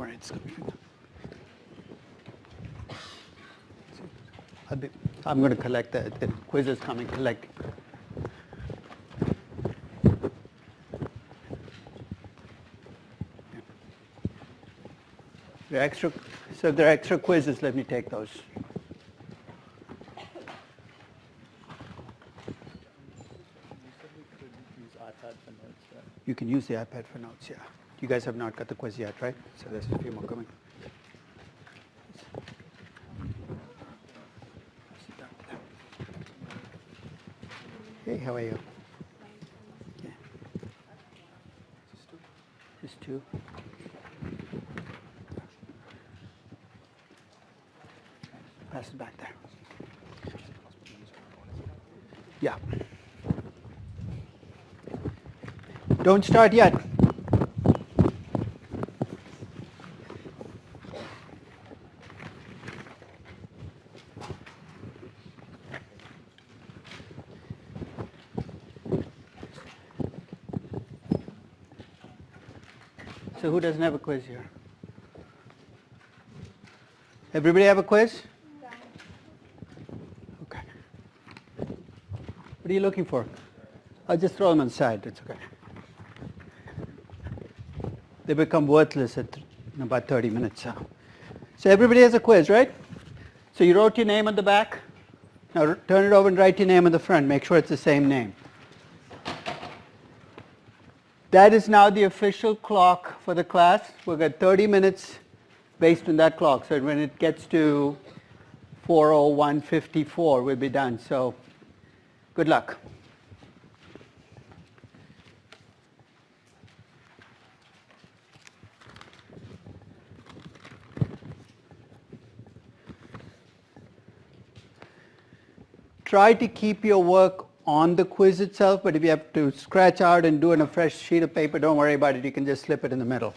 worry, it's coming. I'm going to collect the quiz is coming. Collect. The extra, so if there are extra quizzes, let me take those. You can use the iPad for notes, yeah. You guys have not got the quiz yet, right? So there's a few more coming. Hey, how are you? Yeah. Just two. Pass it back there. Yeah. Don't start yet. So who doesn't have a quiz here? Everybody have a quiz? Okay. What are you looking for? I'll just throw them on the side. It's okay. They become worthless in about 30 minutes. So everybody has a quiz, right? So you wrote your name on the back. Now turn it over and write your name on the front. Make sure it's the same name. That is now the official clock for the class. We've got 30 minutes based on that clock. So when it gets to 4:01:54, we'll be done. So good luck. Try to keep your work on the quiz itself, but if you have to scratch out and do it on a fresh sheet of paper, don't worry about it. You can just slip it in the middle.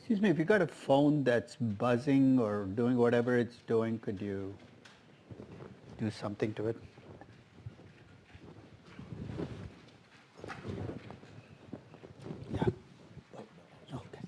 Excuse me, if you got a phone that's buzzing or doing whatever it's doing, could you do something to it? Yeah. Okay.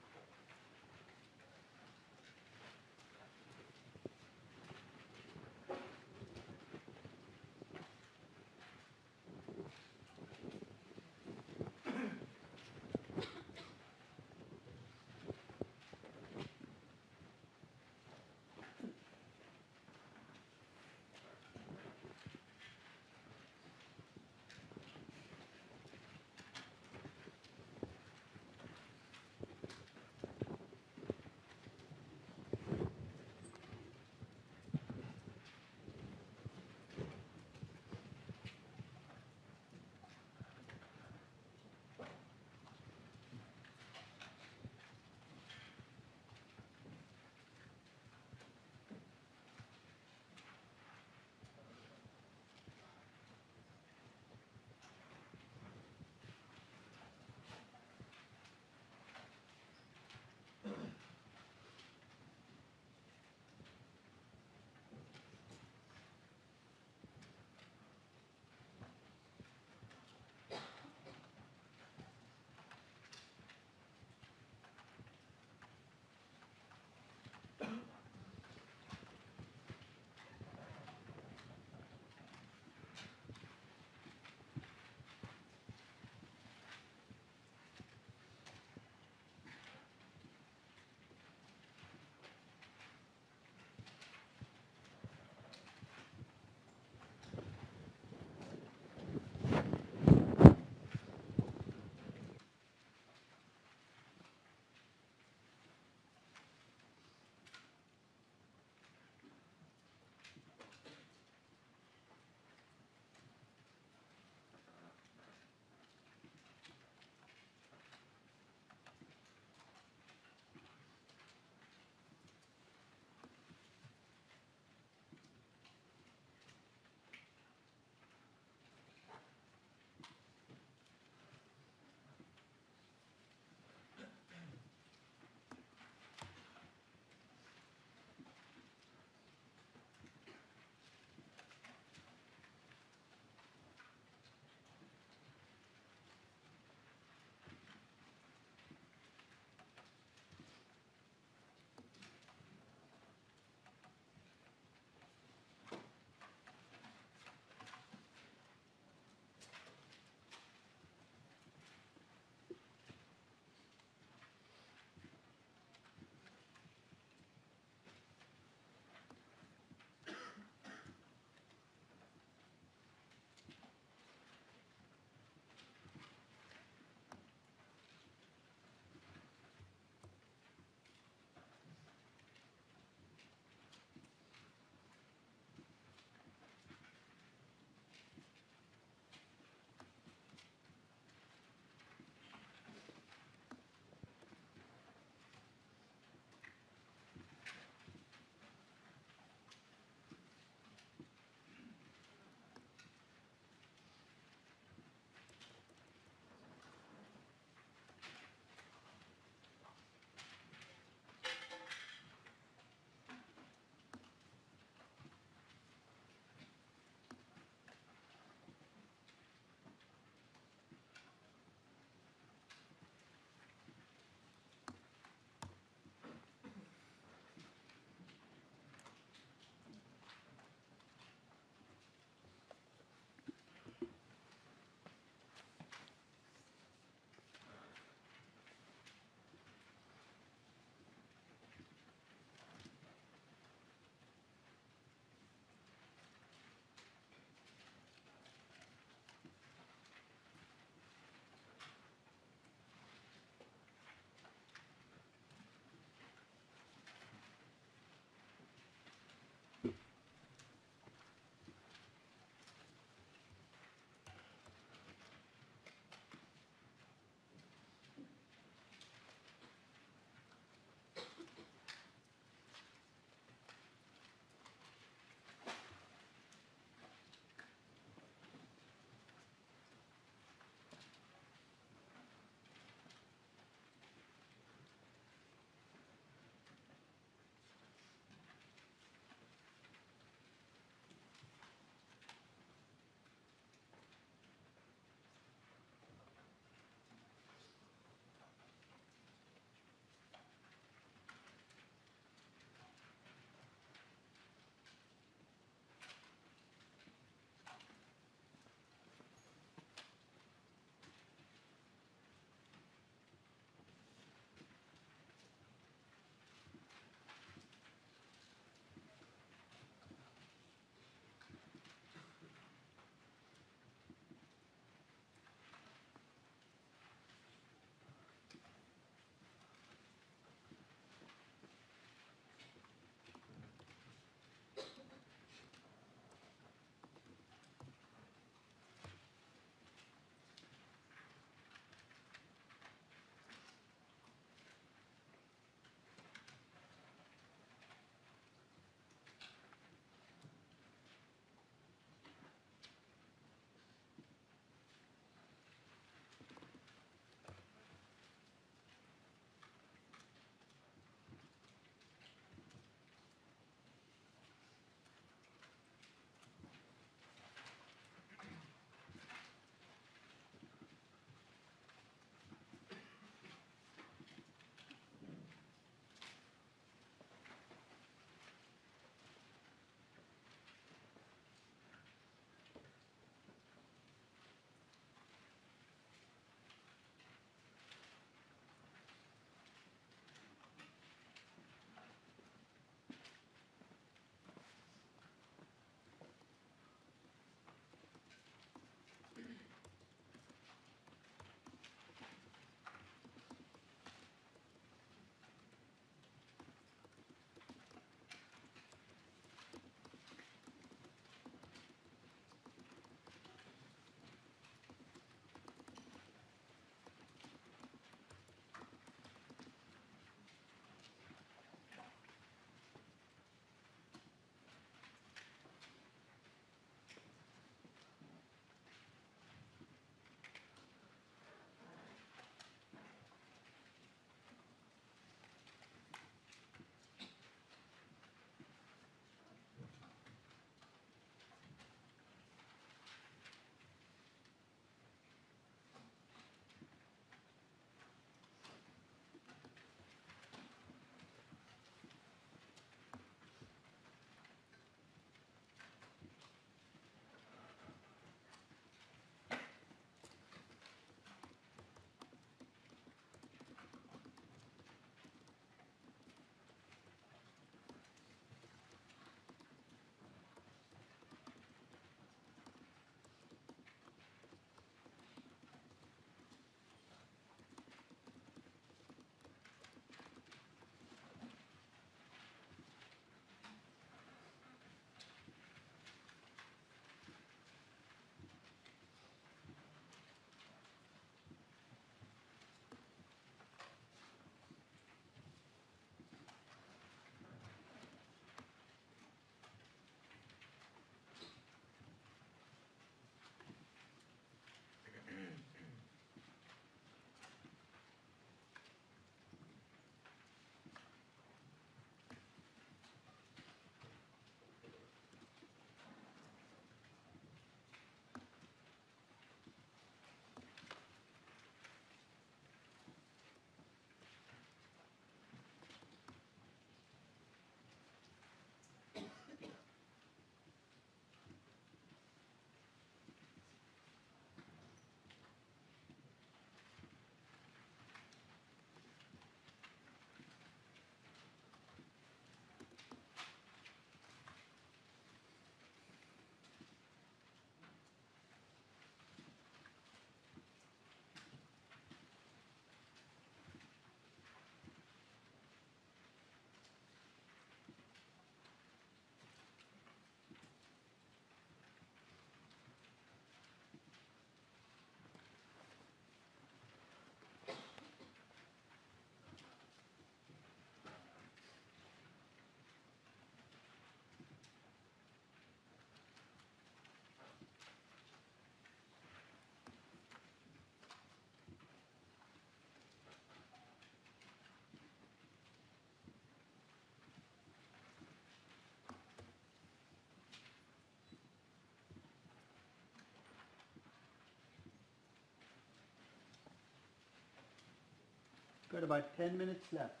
Got about 10 minutes left.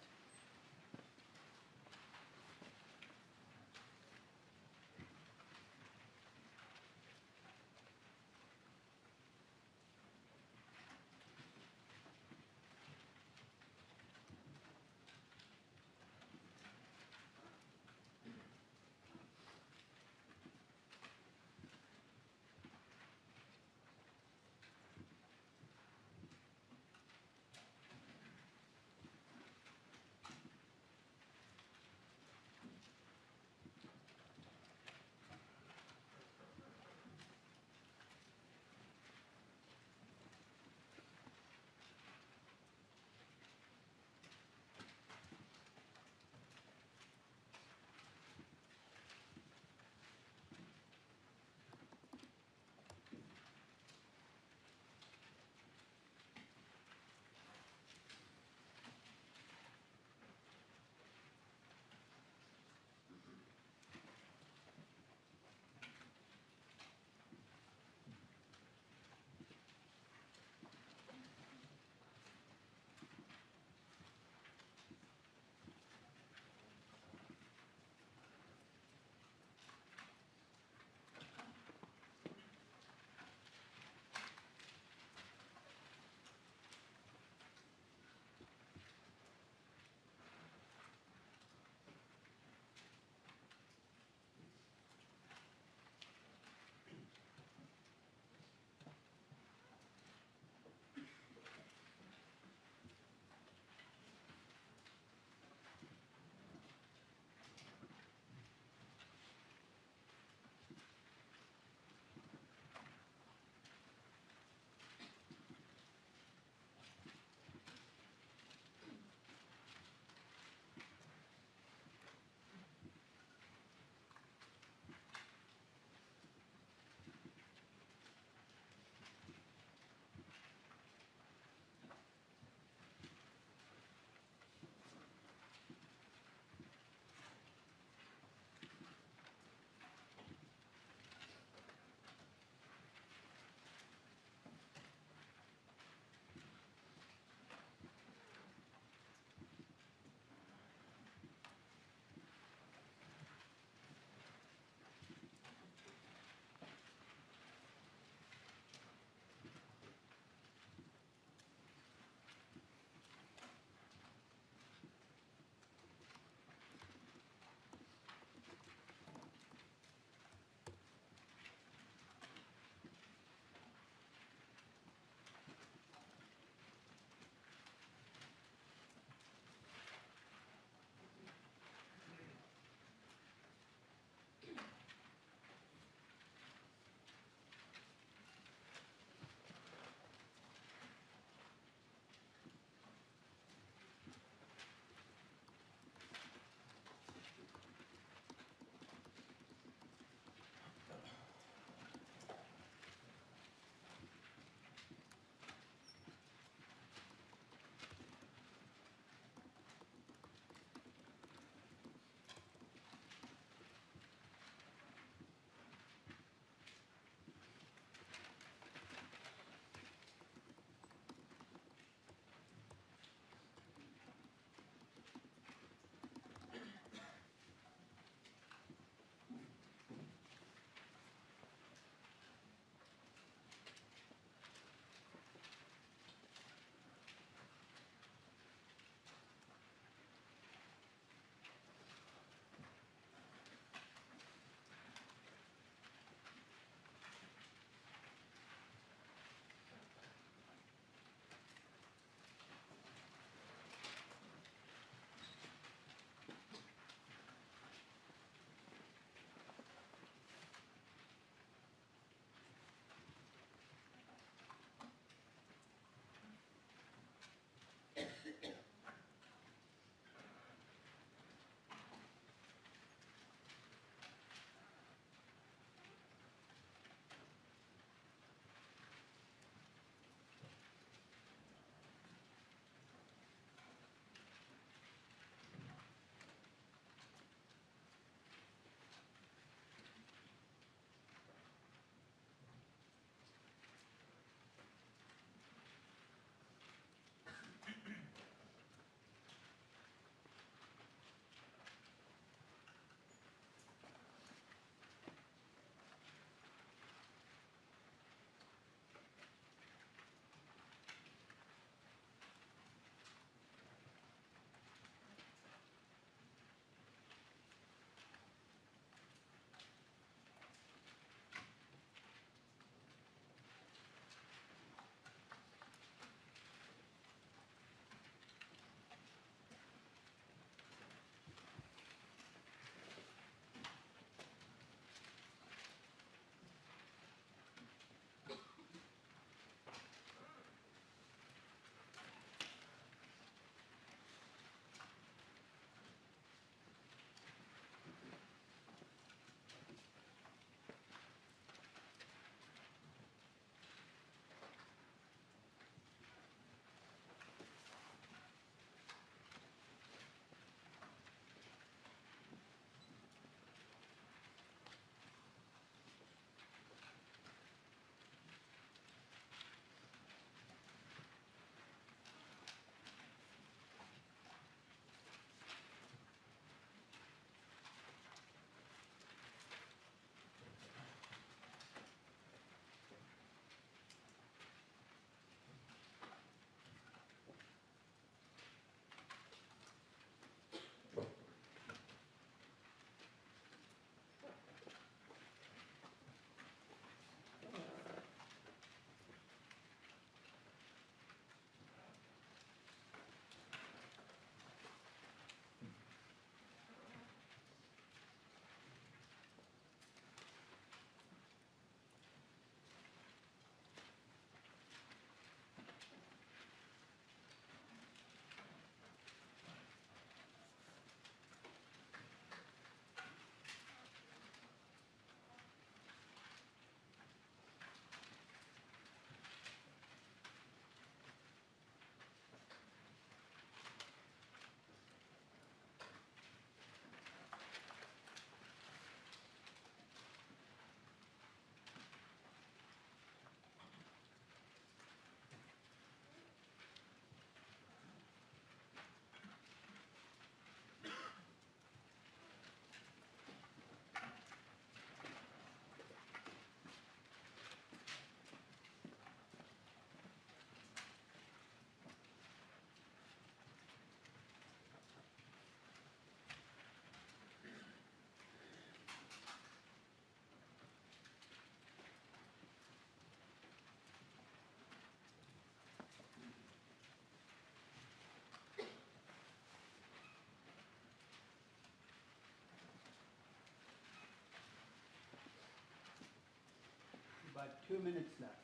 about 2 minutes left.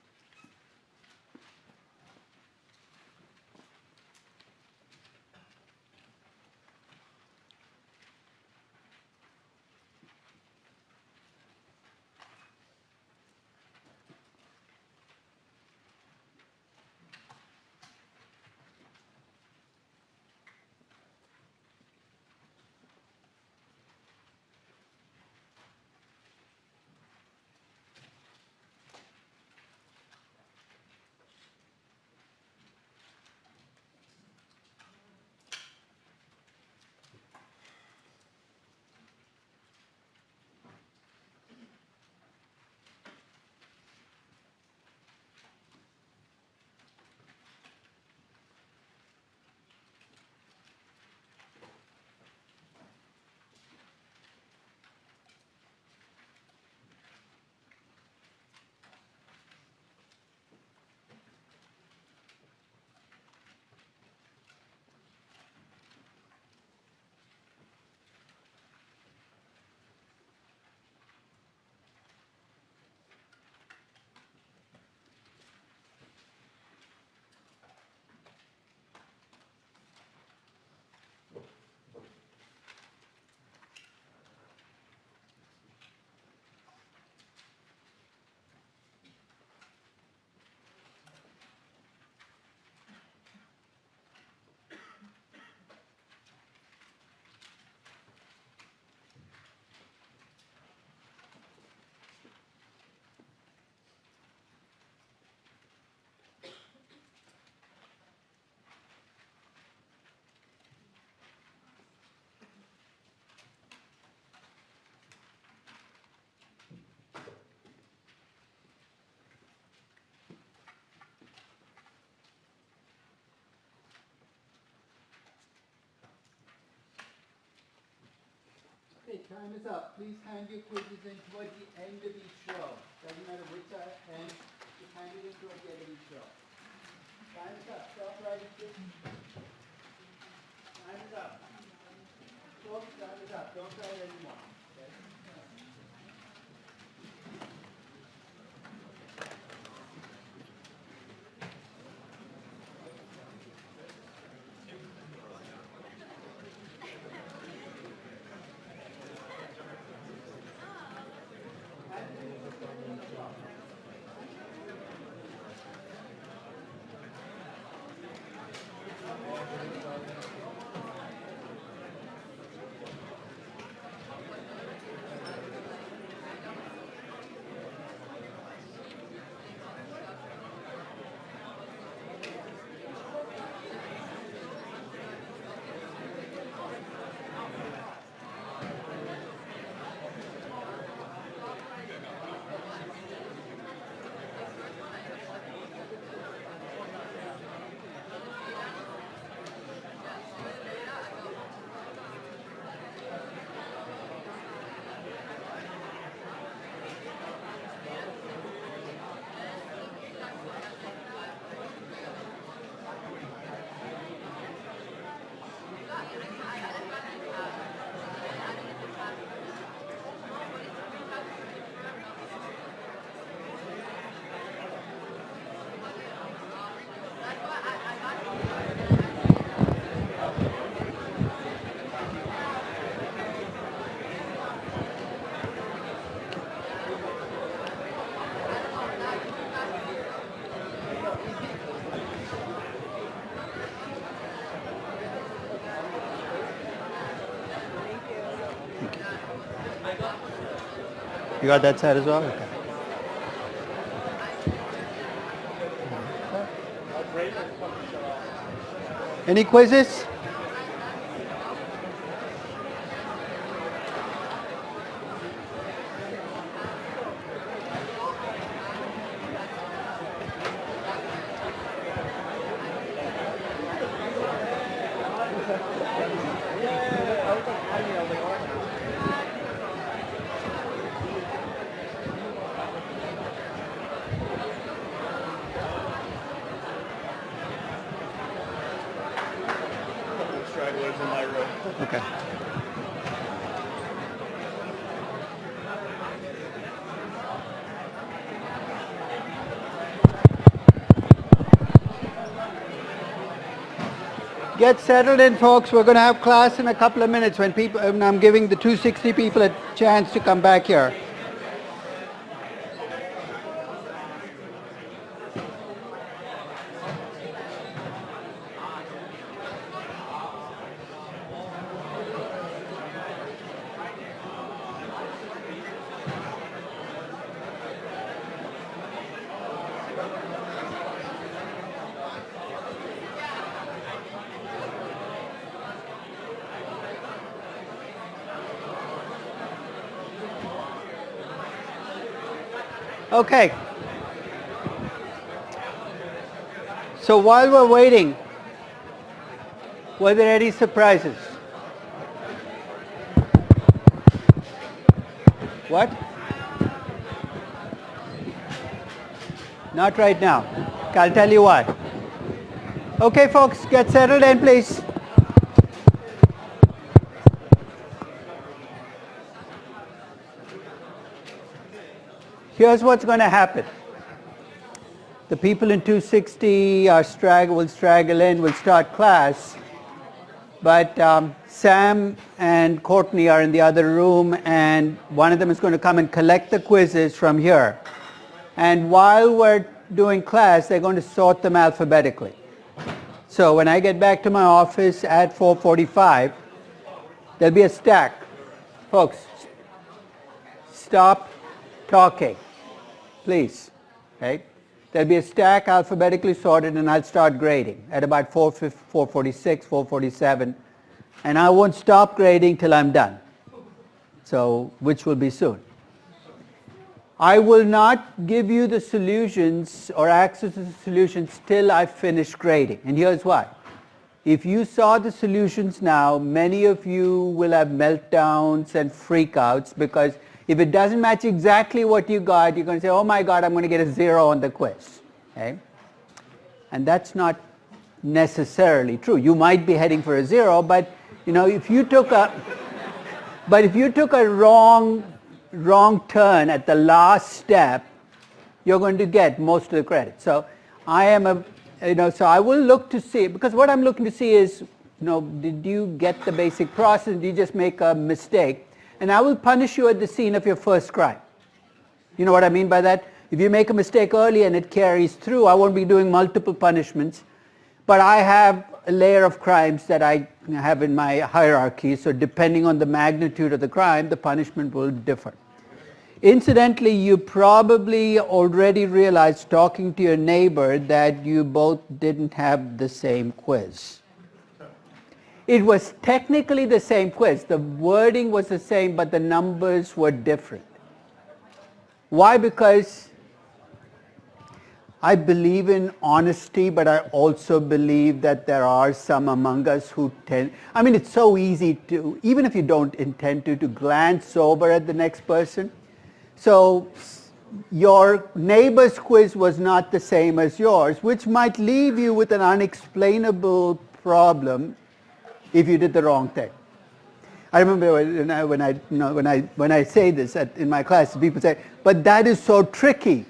Okay, time is up. Please hand your quizzes in towards the end of each row. Doesn't matter which end, just hand it in towards the end of each row. Time is up. Stop writing this. Time is up. Folks, time is up. Don't write anymore. Okay? You got that side as well? Okay. Any quizzes? Stragglers in my row. Okay. Get settled in, folks. We're going to have class in a couple of minutes when I'm giving the 260 people a chance to come back here. Okay. So while we're waiting, were there any surprises? What? Not right now. I'll tell you why. Okay, folks, get settled in, please. Here's what's going to happen. The people in 260 will straggle in, will start class, but Sam and Courtney are in the other room, and one of them is going to come and collect the quizzes from here. And while we're doing class, they're going to sort them alphabetically. So when I get back to my office at 4:45, there'll be a stack. Folks, stop talking, please. Okay? There'll be a stack alphabetically sorted, and I'll start grading at about 4:46, 4:47, and I won't stop grading till I'm done. So, which will be soon. I will not give you the solutions or access to the solutions till I finish grading, and here's why. If you saw the solutions now, many of you will have meltdowns and freakouts, because if it doesn't match exactly what you got, you're going to say, oh my God, I'm going to get a 0 on the quiz. Okay? And that's not necessarily true. You might be heading for a 0, but if you took a wrong turn at the last step, you're going to get most of the credit. So so I will look to see, because what I'm looking to see is, did you get the basic process? Did you just make a mistake? And I will punish you at the scene of your first crime. You know what I mean by that? If you make a mistake early and it carries through, I won't be doing multiple punishments, but I have a layer of crimes that I have in my hierarchy, so depending on the magnitude of the crime, the punishment will differ. Incidentally, you probably already realized, talking to your neighbor, that you both didn't have the same quiz. It was technically the same quiz. The wording was the same, but the numbers were different. Why? Because I believe in honesty, but I also believe that there are some among us who it's so easy to, even if you don't intend to glance over at the next person. So your neighbor's quiz was not the same as yours, which might leave you with an unexplainable problem if you did the wrong thing. I remember when I say this in my class, people say, but that is so tricky.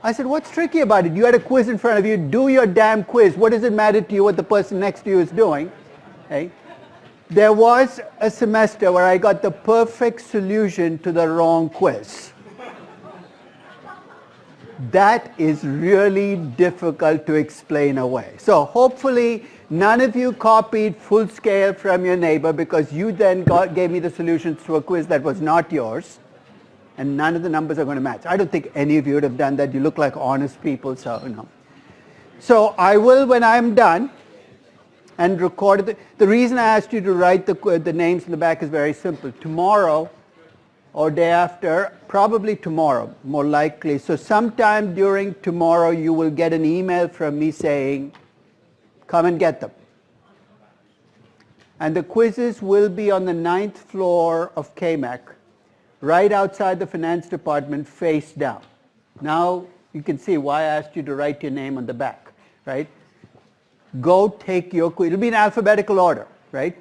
I said, what's tricky about it? You had a quiz in front of you, do your damn quiz. What does it matter to you what the person next to you is doing? Okay? There was a semester where I got the perfect solution to the wrong quiz. That is really difficult to explain away. So hopefully none of you copied full scale from your neighbor, because you then gave me the solutions to a quiz that was not yours, and none of the numbers are going to match. I don't think any of you would have done that. You look like honest people, so So I will, when I'm done, and record it. The reason I asked you to write the names in the back is very simple. Tomorrow or day after, probably tomorrow, more likely. So sometime during tomorrow, you will get an email from me saying, come and get them. And the quizzes will be on the 9th floor of KMAC, right outside the finance department, face down. Now you can see why I asked you to write your name on the back, right? Go take your quiz. It'll be in alphabetical order, right?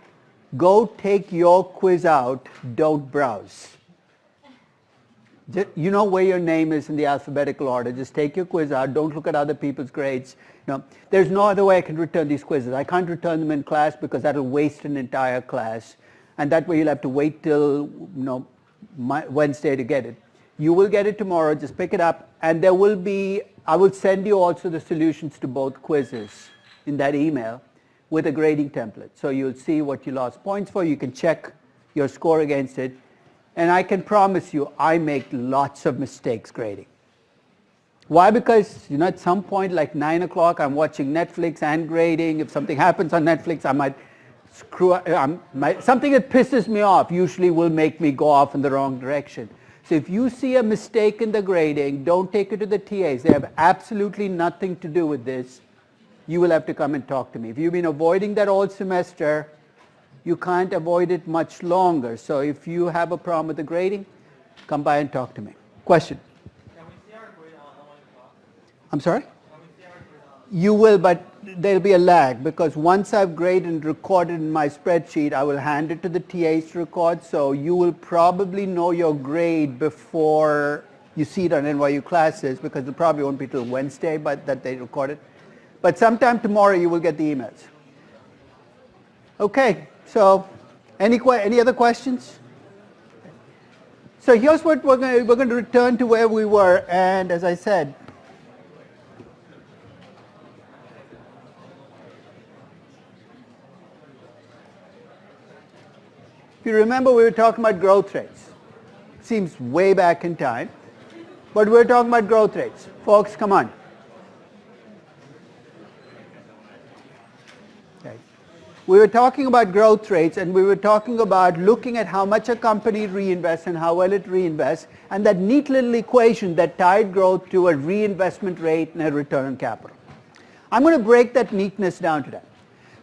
Go take your quiz out. Don't browse. You know where your name is in the alphabetical order. Just take your quiz out. Don't look at other people's grades. There's no other way I can return these quizzes. I can't return them in class because that'll waste an entire class. And that way you'll have to wait till Wednesday to get it. You will get it tomorrow. Just pick it up. And I will send you also the solutions to both quizzes in that email with a grading template. So you'll see what you lost points for. You can check your score against it. And I can promise you, I make lots of mistakes grading. Why? Because, at some point, like 9 o'clock, I'm watching Netflix and grading. If something happens on Netflix, I might screw up. Something that pisses me off usually will make me go off in the wrong direction. So if you see a mistake in the grading, don't take it to the TAs. They have absolutely nothing to do with this. You will have to come and talk to me. If you've been avoiding that all semester, you can't avoid it much longer. So if you have a problem with the grading, come by and talk to me. Question? Can we see our grade online class? I'm sorry? Can we see our grade online? You will, but there'll be a lag because once I've graded and recorded in my spreadsheet, I will hand it to the TAs to record. So you will probably know your grade before you see it on NYU classes because it probably won't be till Wednesday that they record it. But sometime tomorrow you will get the emails. Okay. So, any other questions? So here's what we're going to return to where we were, and as I said, if you remember, we were talking about growth rates. Seems way back in time, but we're talking about growth rates. Folks, come on. We were talking about growth rates and we were talking about looking at how much a company reinvests and how well it reinvests and that neat little equation that tied growth to a reinvestment rate and a return on capital. I'm going to break that neatness down to that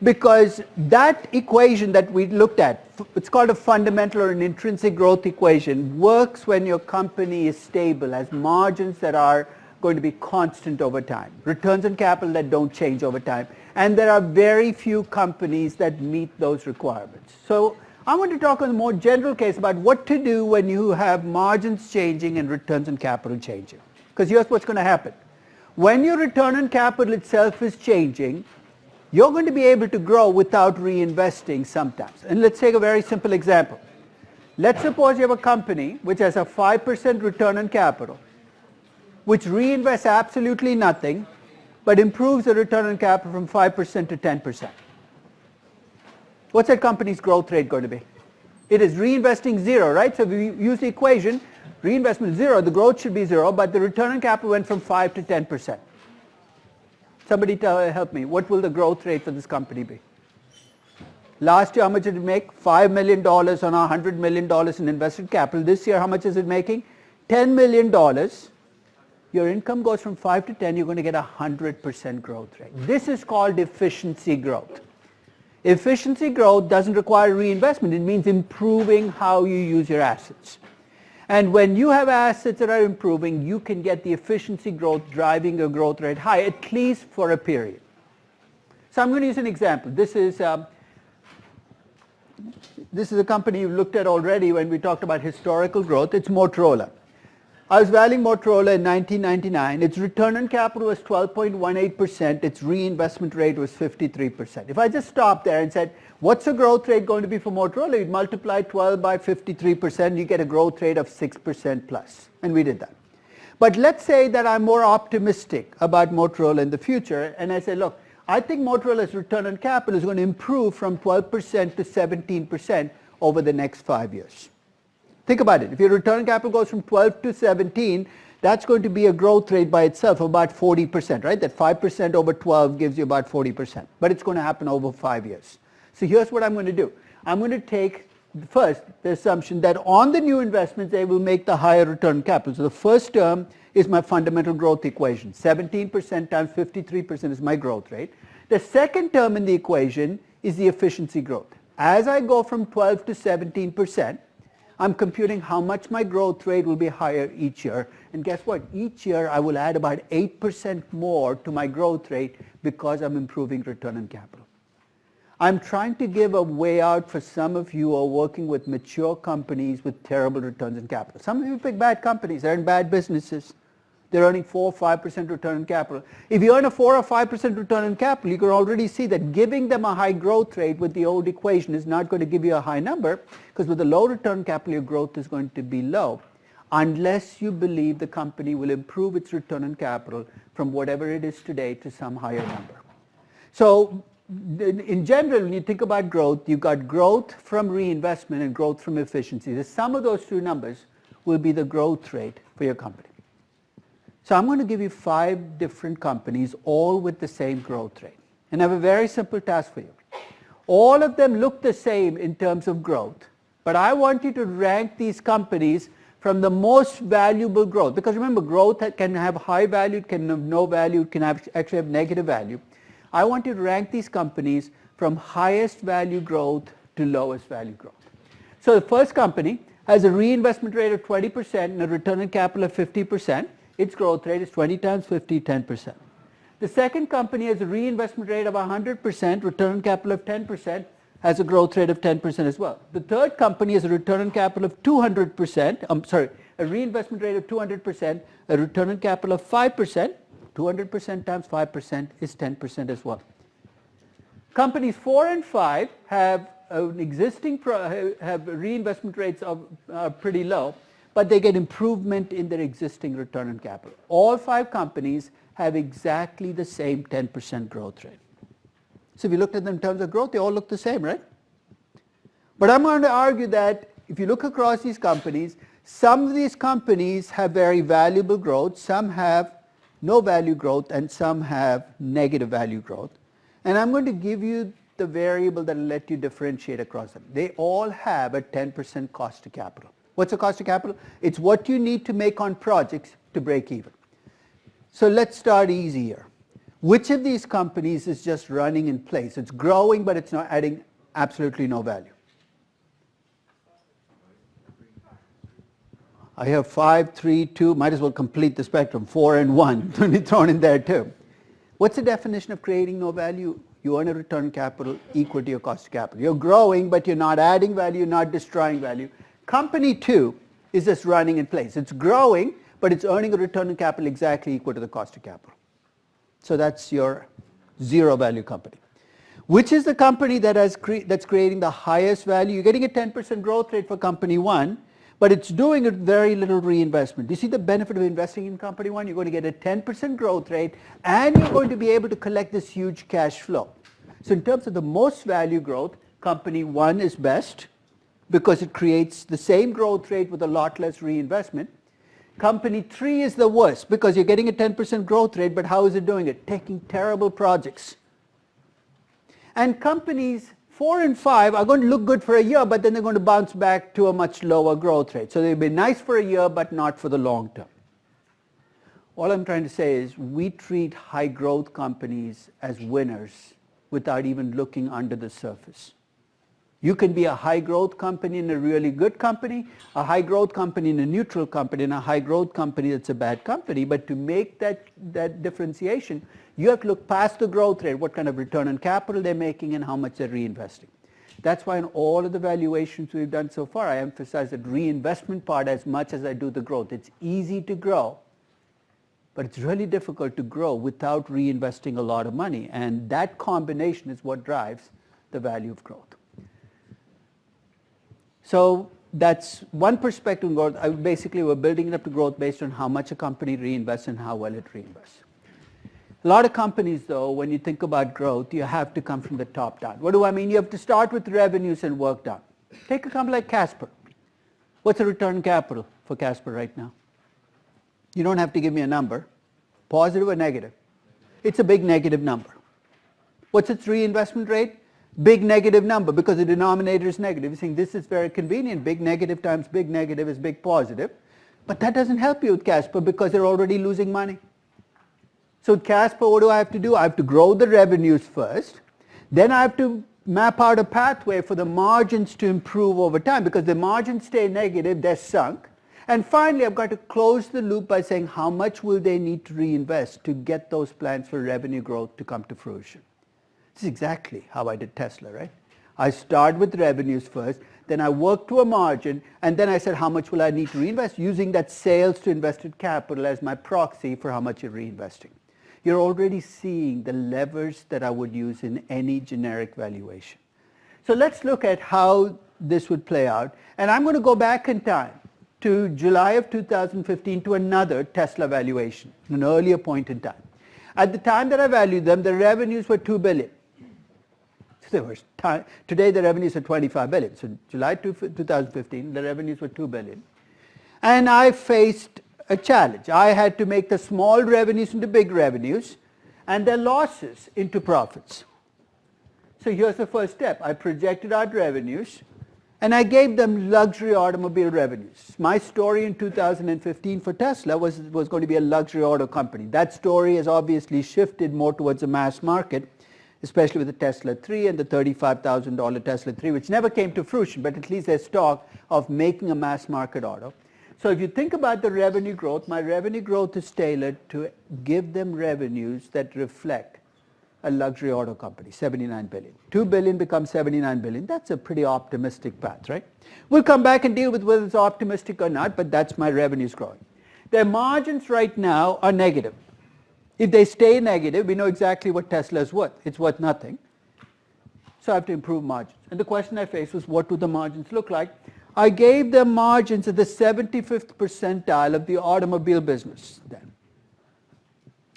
because that equation that we looked at, it's called a fundamental or an intrinsic growth equation, works when your company is stable, has margins that are going to be constant over time, returns on capital that don't change over time. And there are very few companies that meet those requirements. So I want to talk in a more general case about what to do when you have margins changing and returns on capital changing. Because here's what's going to happen. When your return on capital itself is changing, you're going to be able to grow without reinvesting sometimes. And let's take a very simple example. Let's suppose you have a company which has a 5% return on capital, which reinvests absolutely nothing, but improves the return on capital from 5% to 10%. What's that company's growth rate going to be? It is reinvesting zero, right? So if we use the equation, reinvestment zero, the growth should be zero, but the return on capital went from 5 to 10%. Somebody help me. What will the growth rate for this company be? Last year, how much did it make? $5 million on $100 million in invested capital. This year, how much is it making? $10 million. Your income goes from 5 to 10, you're going to get 100% growth rate. This is called efficiency growth. Efficiency growth doesn't require reinvestment. It means improving how you use your assets. And when you have assets that are improving, you can get the efficiency growth driving your growth rate high, at least for a period. So I'm going to use an example. This is a company you've looked at already when we talked about historical growth. It's Motorola. I was valuing Motorola in 1999. Its return on capital was 12.18%. Its reinvestment rate was 53%. If I just stopped there and said, what's the growth rate going to be for Motorola? You'd multiply 12 by 53%, you get a growth rate of 6% plus. And we did that. But let's say that I'm more optimistic about Motorola in the future, and I say, look, I think Motorola's return on capital is going to improve from 12% to 17% over the next 5 years. Think about it. If your return on capital goes from 12 to 17, that's going to be a growth rate by itself of about 40%, right? That 5% over 12 gives you about 40%. But it's going to happen over 5 years. So here's what I'm going to do. I'm going to take first the assumption that on the new investments, they will make the higher return on capital. So the first term is my fundamental growth equation. 17% times 53% is my growth rate. The second term in the equation is the efficiency growth. As I go from 12 to 17%, I'm computing how much my growth rate will be higher each year. And guess what? Each year I will add about 8% more to my growth rate because I'm improving return on capital. I'm trying to give a way out for some of you who are working with mature companies with terrible returns on capital. Some of you pick bad companies. They're in bad businesses. They're earning 4 or 5% return on capital. If you earn a 4 or 5% return on capital, you can already see that giving them a high growth rate with the old equation is not going to give you a high number, because with a low return on capital, your growth is going to be low, unless you believe the company will improve its return on capital from whatever it is today to some higher number. So in general, when you think about growth, you've got growth from reinvestment and growth from efficiency. The sum of those two numbers will be the growth rate for your company. So I'm going to give you 5 different companies, all with the same growth rate. And I have a very simple task for you. All of them look the same in terms of growth, but I want you to rank these companies from the most valuable growth. Because remember, growth can have high value, it can have no value, it can actually have negative value. I want you to rank these companies from highest value growth to lowest value growth. So the first company has a reinvestment rate of 20% and a return on capital of 50%. Its growth rate is 20 times 50, 10%. The second company has a reinvestment rate of 100%, return on capital of 10%, has a growth rate of 10% as well. The third company has a return on capital of 200%, a reinvestment rate of 200%, a return on capital of 5%, 200% times 5% is 10% as well. Companies 4 and 5 have have reinvestment rates of pretty low, but they get improvement in their existing return on capital. All 5 companies have exactly the same 10% growth rate. So if you looked at them in terms of growth, they all look the same, right? But I'm going to argue that if you look across these companies, some of these companies have very valuable growth, some have no value growth, and some have negative value growth. And I'm going to give you the variable that will let you differentiate across them. They all have a 10% cost to capital. What's the cost of capital? It's what you need to make on projects to break even. So let's start easy here. Which of these companies is just running in place? It's growing, but it's not adding absolutely no value. I have 5, 3, 2, might as well complete the spectrum, 4 and 1 to be thrown in there too. What's the definition of creating no value? You earn a return on capital equal to your cost of capital. You're growing, but you're not adding value, you're not destroying value. Company 2 is just running in place. It's growing, but it's earning a return on capital exactly equal to the cost of capital. So that's your zero value company. Which is the company that that's creating the highest value? You're getting a 10% growth rate for company 1, but it's doing a very little reinvestment. Do you see the benefit of investing in company 1? You're going to get a 10% growth rate, and you're going to be able to collect this huge cash flow. So in terms of the most value growth, company 1 is best, because it creates the same growth rate with a lot less reinvestment. Company 3 is the worst, because you're getting a 10% growth rate, but how is it doing it? Taking terrible projects. And companies 4 and 5 are going to look good for a year, but then they're going to bounce back to a much lower growth rate. So they'll be nice for a year, but not for the long term. All I'm trying to say is we treat high growth companies as winners without even looking under the surface. You can be a high growth company and a really good company, a high growth company and a neutral company, and a high growth company that's a bad company. But to make that differentiation, you have to look past the growth rate, what kind of return on capital they're making and how much they're reinvesting. That's why in all of the valuations we've done so far, I emphasize the reinvestment part as much as I do the growth. It's easy to grow, but it's really difficult to grow without reinvesting a lot of money. And that combination is what drives the value of growth. So that's one perspective on growth. Basically, we're building it up to growth based on how much a company reinvests and how well it reinvests. A lot of companies, though, when you think about growth, you have to come from the top down. What do I mean? You have to start with revenues and work down. Take a company like Casper. What's the return on capital for Casper right now? You don't have to give me a number, positive or negative. It's a big negative number. What's its reinvestment rate? Big negative number, because the denominator is negative. You're saying this is very convenient. Big negative times big negative is big positive. But that doesn't help you with Casper because they're already losing money. So with Casper, what do I have to do? I have to grow the revenues first. Then I have to map out a pathway for the margins to improve over time, because the margins stay negative, they're sunk. And finally, I've got to close the loop by saying how much will they need to reinvest to get those plans for revenue growth to come to fruition. This is exactly how I did Tesla, right? I start with revenues first, then I work to a margin, and then I said how much will I need to reinvest, using that sales to invested capital as my proxy for how much you're reinvesting. You're already seeing the levers that I would use in any generic valuation. So let's look at how this would play out. And I'm going to go back in time to July of 2015 to another Tesla valuation, an earlier point in time. At the time that I valued them, the revenues were $2 billion. Today the revenues are $25 billion. So July 2015, the revenues were $2 billion. And I faced a challenge. I had to make the small revenues into big revenues and their losses into profits. So here's the first step. I projected out revenues and I gave them luxury automobile revenues. My story in 2015 for Tesla was going to be a luxury auto company. That story has obviously shifted more towards the mass market, especially with the Tesla 3 and the $35,000 Tesla 3, which never came to fruition, but at least there's talk of making a mass market auto. So if you think about the revenue growth, my revenue growth is tailored to give them revenues that reflect a luxury auto company, $79 billion. $2 billion becomes $79 billion. That's a pretty optimistic path, right? We'll come back and deal with whether it's optimistic or not, but that's my revenues growing. Their margins right now are negative. If they stay negative, we know exactly what Tesla is worth. It's worth nothing. So I have to improve margins. And the question I faced was, what do the margins look like? I gave them margins at the 75th percentile of the automobile business then.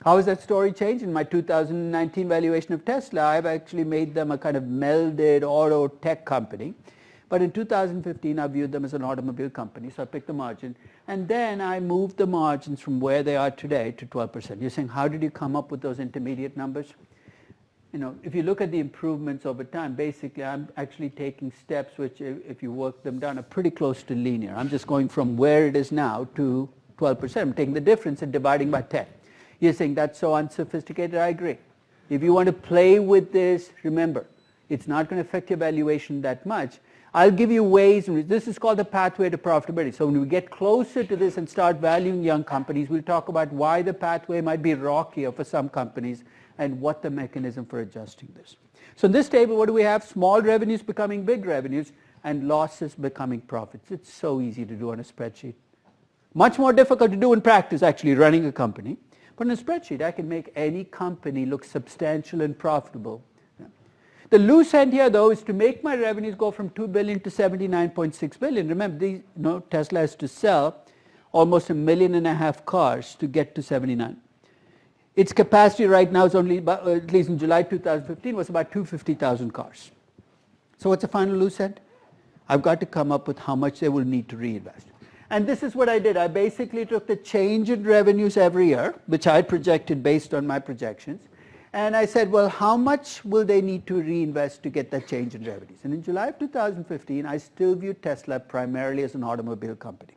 How has that story changed? In my 2019 valuation of Tesla, I've actually made them a kind of melded auto tech company. But in 2015, I viewed them as an automobile company, so I picked the margin. And then I moved the margins from where they are today to 12%. You're saying, how did you come up with those intermediate numbers? You know, if you look at the improvements over time, basically I'm actually taking steps which, if you work them down, are pretty close to linear. I'm just going from where it is now to 12%. I'm taking the difference and dividing by 10. You're saying that's so unsophisticated. I agree. If you want to play with this, remember, it's not going to affect your valuation that much. I'll give you ways. This is called the pathway to profitability. So when we get closer to this and start valuing young companies, we'll talk about why the pathway might be rockier for some companies and what the mechanism for adjusting this. So in this table, what do we have? Small revenues becoming big revenues and losses becoming profits. It's so easy to do on a spreadsheet. Much more difficult to do in practice, actually, running a company. But in a spreadsheet, I can make any company look substantial and profitable. The loose end here, though, is to make my revenues go from $2 billion to $79.6 billion. Remember, Tesla has to sell almost 1.5 million cars to get to 79. Its capacity right now is only, about, at least in July 2015, was about 250,000 cars. So what's the final loose end? I've got to come up with how much they will need to reinvest. And this is what I did. I basically took the change in revenues every year, which I projected based on my projections, and I said, well, how much will they need to reinvest to get that change in revenues? And in July of 2015, I still viewed Tesla primarily as an automobile company.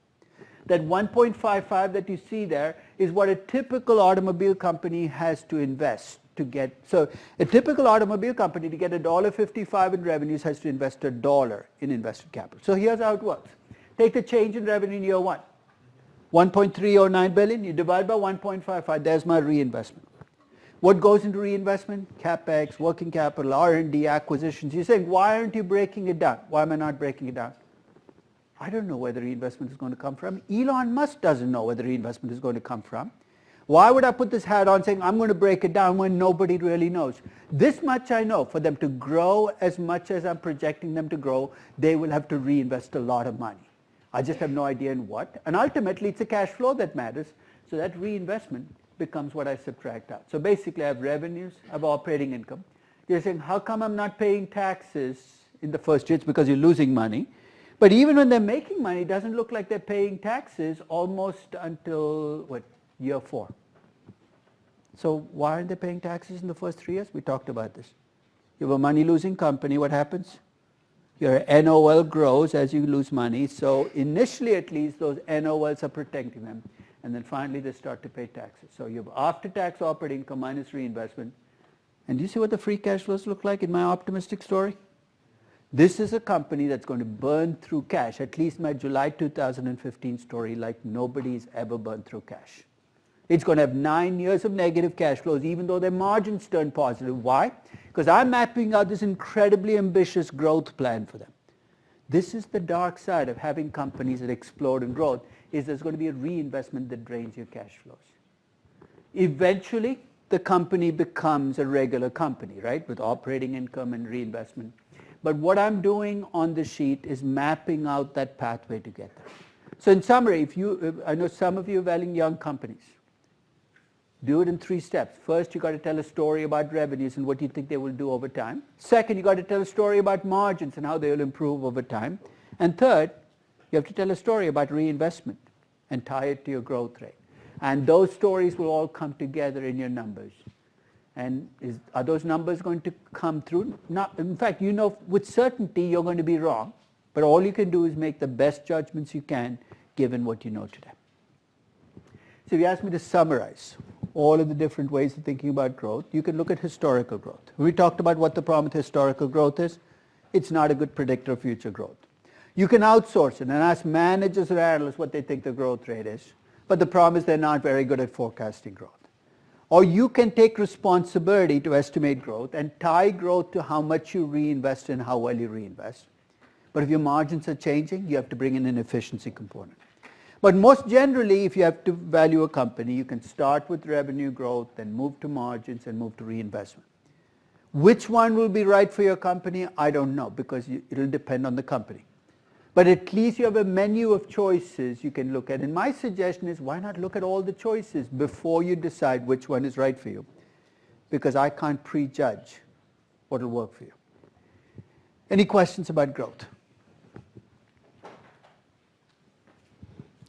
That 1.55 that you see there is what a typical automobile company has to invest to get. So a typical automobile company to get $1.55 in revenues has to invest $1 in invested capital. So here's how it works. Take the change in revenue in year one, 1.309 billion, you divide by 1.55, there's my reinvestment. What goes into reinvestment? CapEx, working capital, R&D, acquisitions. You're saying, why aren't you breaking it down? Why am I not breaking it down? I don't know where the reinvestment is going to come from. Elon Musk doesn't know where the reinvestment is going to come from. Why would I put this hat on saying I'm going to break it down when nobody really knows? This much I know. For them to grow as much as I'm projecting them to grow, they will have to reinvest a lot of money. I just have no idea in what. And ultimately, it's the cash flow that matters. So that reinvestment becomes what I subtract out. So basically, I have revenues, I have operating income. You're saying, how come I'm not paying taxes in the first year? It's because you're losing money. But even when they're making money, it doesn't look like they're paying taxes almost until, year 4. So why aren't they paying taxes in the first 3 years? We talked about this. You have a money-losing company, what happens? Your NOL grows as you lose money. So initially, at least, those NOLs are protecting them. And then finally, they start to pay taxes. So you have after-tax operating income minus reinvestment. And do you see what the free cash flows look like in my optimistic story? This is a company that's going to burn through cash, at least my July 2015 story, like nobody's ever burned through cash. It's going to have 9 years of negative cash flows even though their margins turn positive. Why? Because I'm mapping out this incredibly ambitious growth plan for them. This is the dark side of having companies that explode in growth, is there's going to be a reinvestment that drains your cash flows. Eventually, the company becomes a regular company, right, with operating income and reinvestment. But what I'm doing on the sheet is mapping out that pathway to get there. So in summary, I know some of you are valuing young companies. Do it in 3 steps. First, you got to tell a story about revenues and what you think they will do over time. Second, you got to tell a story about margins and how they will improve over time. And third, you have to tell a story about reinvestment and tie it to your growth rate. And those stories will all come together in your numbers. And are those numbers going to come through? Not, in fact, you know with certainty you're going to be wrong, but all you can do is make the best judgments you can given what you know today. So if you ask me to summarize all of the different ways of thinking about growth, you can look at historical growth. We talked about what the problem with historical growth is. It's not a good predictor of future growth. You can outsource it and ask managers or analysts what they think the growth rate is, but the problem is they're not very good at forecasting growth. Or you can take responsibility to estimate growth and tie growth to how much you reinvest and how well you reinvest. But if your margins are changing, you have to bring in an efficiency component. But most generally, if you have to value a company, you can start with revenue growth, then move to margins, and move to reinvestment. Which one will be right for your company? I don't know, because it'll depend on the company. But at least you have a menu of choices you can look at. And my suggestion is, why not look at all the choices before you decide which one is right for you? Because I can't prejudge what will work for you. Any questions about growth?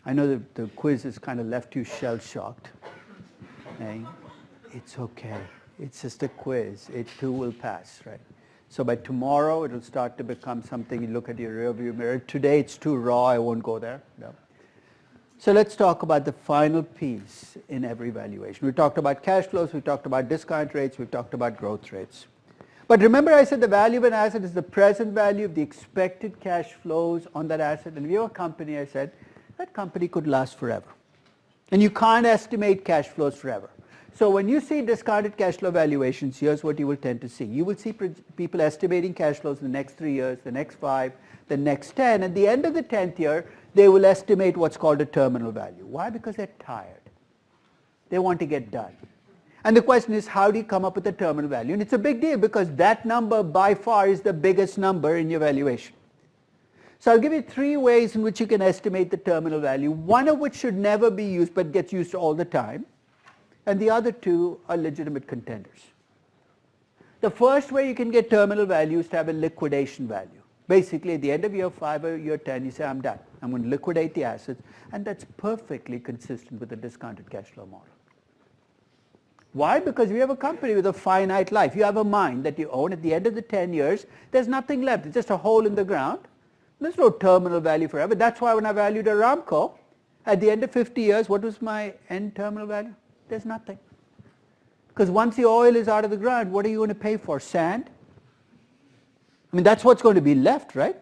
I know that the quiz has kind of left you shell-shocked. Hey, it's okay. It's just a quiz. It too will pass, right? So by tomorrow, it'll start to become something you look at your rearview mirror. Today, it's too raw. I won't go there. No. So let's talk about the final piece in every valuation. We talked about cash flows. We talked about discount rates. We've talked about growth rates. But remember I said the value of an asset is the present value of the expected cash flows on that asset. And if you're a company, I said, that company could last forever. And you can't estimate cash flows forever. So when you see discounted cash flow valuations, here's what you will tend to see. You will see people estimating cash flows in the next 3 years, the next 5, the next 10. At the end of the 10th year, they will estimate what's called a terminal value. Why? Because they're tired. They want to get done. And the question is, how do you come up with a terminal value? And it's a big deal because that number by far is the biggest number in your valuation. So I'll give you 3 ways in which you can estimate the terminal value, one of which should never be used but gets used all the time, and the other 2 are legitimate contenders. The first way you can get terminal value is to have a liquidation value. Basically, at the end of year 5 or year 10, you say, I'm done. I'm going to liquidate the assets, and that's perfectly consistent with the discounted cash flow model. Why? Because you have a company with a finite life. You have a mine that you own. At the end of the 10 years, there's nothing left. It's just a hole in the ground. There's no terminal value forever. That's why when I valued Aramco, at the end of 50 years, what was my end terminal value? There's nothing. Because once the oil is out of the ground, what are you going to pay for? Sand? I mean, that's what's going to be left, right?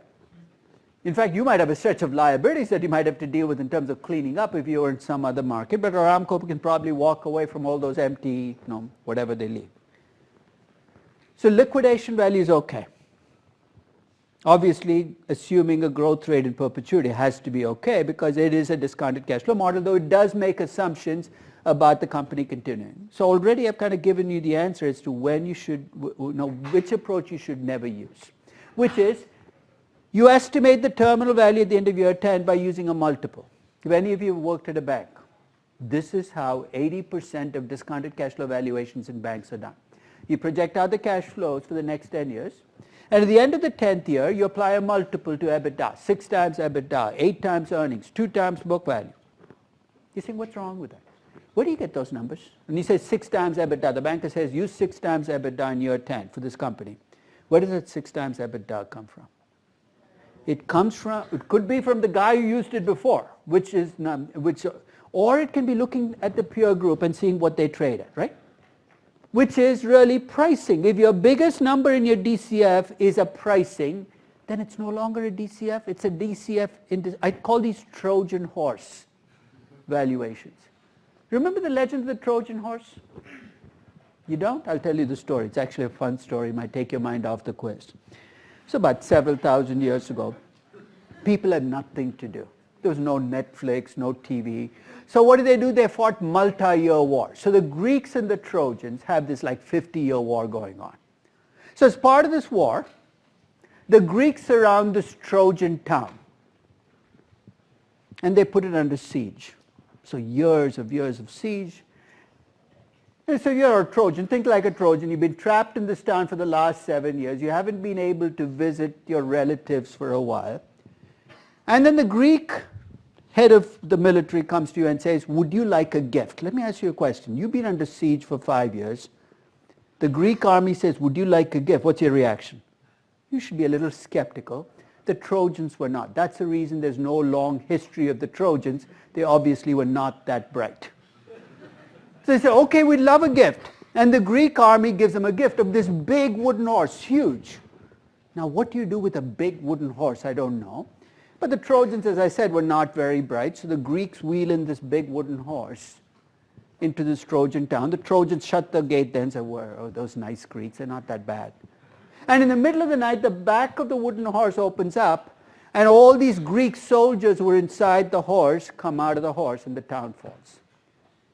In fact, you might have a stretch of liabilities that you might have to deal with in terms of cleaning up if you were in some other market, but Aramco can probably walk away from all those empty, whatever they leave. So liquidation value is okay. Obviously, assuming a growth rate in perpetuity has to be okay because it is a discounted cash flow model, though it does make assumptions about the company continuing. So already I've kind of given you the answer as to when you should, which approach you should never use, which is you estimate the terminal value at the end of year 10 by using a multiple. If any of you have worked at a bank, this is how 80% of discounted cash flow valuations in banks are done. You project out the cash flows for the next 10 years, and at the end of the 10th year, you apply a multiple to EBITDA, 6 times EBITDA, 8 times earnings, 2 times book value. You think, what's wrong with that? Where do you get those numbers? And he says 6 times EBITDA. The banker says, use 6 times EBITDA in year 10 for this company. Where does that 6 times EBITDA come from? It could be from the guy who used it before, or it can be looking at the peer group and seeing what they trade at, right? Which is really pricing. If your biggest number in your DCF is a pricing, then it's no longer a DCF, it's a DCF. I call these Trojan horse valuations. Remember the legend of the Trojan horse? You don't? I'll tell you the story. It's actually a fun story. It might take your mind off the quiz. So about several thousand years ago, people had nothing to do. There was no Netflix, no TV. So what do? They fought multi-year wars. So the Greeks and the Trojans have this like 50-year war going on. So as part of this war, the Greeks surround this Trojan town. And they put it under siege. So years of siege. And so you're a Trojan. Think like a Trojan. You've been trapped in this town for the last 7 years. You haven't been able to visit your relatives for a while. And then the Greek head of the military comes to you and says, would you like a gift? Let me ask you a question. You've been under siege for 5 years. The Greek army says, would you like a gift? What's your reaction? You should be a little skeptical. The Trojans were not. That's the reason there's no long history of the Trojans. They obviously were not that bright. So they say, okay, we'd love a gift. And the Greek army gives them a gift of this big wooden horse, huge. Now, what do you do with a big wooden horse? I don't know. But the Trojans, as I said, were not very bright. So the Greeks wheel in this big wooden horse into this Trojan town. The Trojans shut the gate then and say, oh, those nice Greeks, they're not that bad. And in the middle of the night, the back of the wooden horse opens up, and all these Greek soldiers who were inside the horse come out of the horse, and the town falls.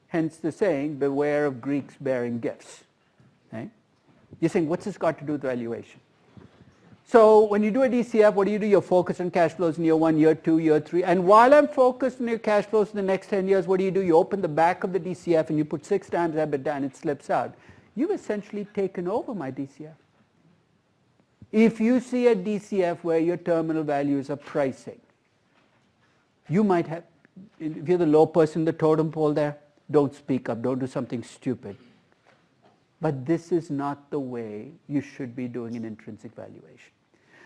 Hence the saying, beware of Greeks bearing gifts. Right? You're saying, what's this got to do with valuation? So when you do a DCF, what do? You're focused on cash flows in year 1, year 2, year 3. And while I'm focused on your cash flows in the next 10 years, what do? You open the back of the DCF and you put 6 times EBITDA and it slips out. You've essentially taken over my DCF. If you see a DCF where your terminal values are pricing, you might have, if you're the low person in the totem pole there, don't speak up, don't do something stupid. But this is not the way you should be doing an intrinsic valuation.